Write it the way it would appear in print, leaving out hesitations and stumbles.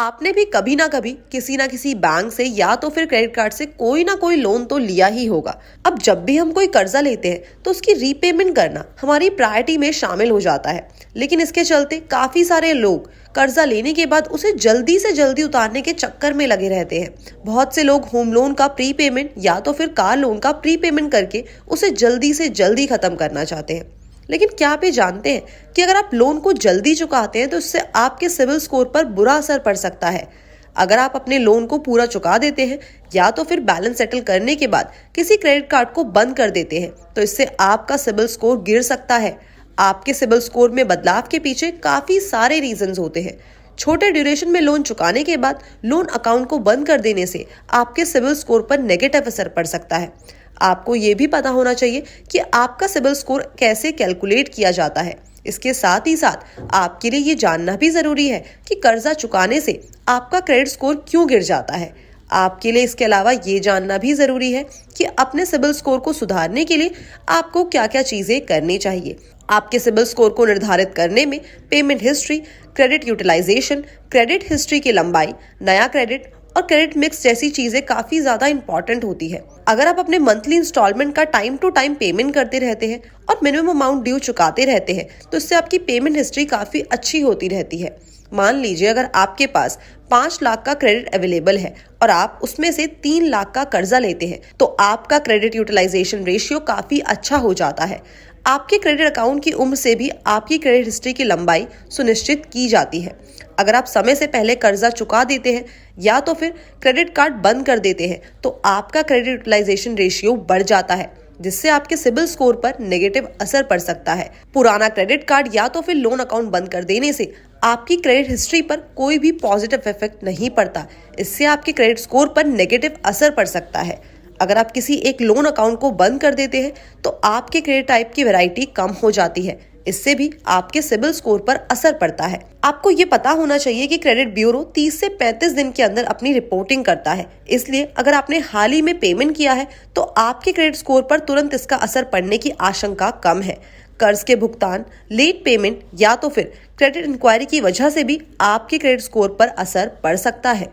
आपने भी कभी ना कभी किसी ना किसी बैंक से या तो फिर क्रेडिट कार्ड से कोई ना कोई लोन तो लिया ही होगा। अब जब भी हम कोई कर्जा लेते हैं तो उसकी रीपेमेंट करना हमारी प्रायोरिटी में शामिल हो जाता है, लेकिन इसके चलते काफी सारे लोग कर्जा लेने के बाद उसे जल्दी से जल्दी उतारने के चक्कर में लगे रहते हैं। बहुत से लोग होम लोन का प्री पेमेंट या तो फिर कार लोन का प्री पेमेंट करके उसे जल्दी से जल्दी खत्म करना चाहते हैं। लेकिन क्या आप ये जानते हैं कि अगर आप लोन को जल्दी चुकाते हैं तो इससे आपके सिविल स्कोर पर बुरा असर पड़ सकता है। अगर आप अपने लोन को पूरा चुका देते हैं या तो फिर बैलेंस सेटल करने के बाद किसी क्रेडिट कार्ड को बंद कर देते हैं तो इससे आपका सिविल स्कोर गिर सकता है। आपके सिविल स्कोर में बदलाव के पीछे काफी सारे रीजंस होते हैं। छोटे ड्यूरेशन में लोन चुकाने के बाद लोन अकाउंट को बंद कर देने से आपके सिविल स्कोर पर नेगेटिव असर पड़ सकता है। आपको ये भी पता होना चाहिए कि आपका सिबिल स्कोर कैसे कैलकुलेट किया जाता है। इसके साथ ही साथ आपके लिए ये जानना भी जरूरी है कि कर्जा चुकाने से आपका क्रेडिट स्कोर क्यों गिर जाता है। आपके लिए इसके अलावा ये जानना भी जरूरी है कि अपने सिबिल स्कोर को सुधारने के लिए आपको क्या क्या चीजें करनी चाहिए। आपके सिबिल स्कोर को निर्धारित करने में payment history, credit utilization, credit history की लंबाई, नया क्रेडिट और क्रेडिट मिक्स जैसी चीजें काफी ज्यादा इंपॉर्टेंट होती है। अगर आप अपने मंथली इंस्टॉलमेंट का टाइम टू टाइम पेमेंट करते रहते हैं और मिनिमम अमाउंट ड्यू चुकाते रहते हैं तो इससे आपकी पेमेंट हिस्ट्री काफी अच्छी होती रहती है। मान लीजिए अगर आपके पास 5 लाख का क्रेडिट अवेलेबल है और आप उसमें से 3 लाख का कर्जा लेते हैं तो आपका क्रेडिट यूटिलाइजेशन रेशियो काफी अच्छा हो जाता है। आपके क्रेडिट अकाउंट की उम्र से भी आपकी क्रेडिट हिस्ट्री की लंबाई सुनिश्चित की जाती है। अगर आप समय से पहले कर्जा चुका देते हैं या तो फिर क्रेडिट कार्ड बंद कर देते हैं तो आपका क्रेडिट यूटिलाइजेशन रेशियो बढ़ जाता है, जिससे आपके सिबिल स्कोर पर नेगेटिव असर पड़ सकता है। पुराना क्रेडिट कार्ड या तो फिर लोन अकाउंट बंद कर देने से आपकी क्रेडिट हिस्ट्री पर कोई भी पॉजिटिव इफेक्ट नहीं पड़ता। इससे आपके क्रेडिट स्कोर पर नेगेटिव असर पड़ सकता है। अगर आप किसी एक लोन अकाउंट को बंद कर देते हैं तो आपके क्रेडिट टाइप की वैरायटी कम हो जाती है। इससे भी आपके सिबिल स्कोर पर असर पड़ता है। आपको ये पता होना चाहिए कि क्रेडिट ब्यूरो 30 से 35 दिन के अंदर अपनी रिपोर्टिंग करता है, इसलिए अगर आपने हाल ही में पेमेंट किया है तो आपके क्रेडिट स्कोर पर तुरंत इसका असर पड़ने की आशंका कम है। कर्ज के भुगतान, लेट पेमेंट या तो फिर क्रेडिट इंक्वायरी की वजह से भी आपके क्रेडिट स्कोर पर असर पड़ सकता है।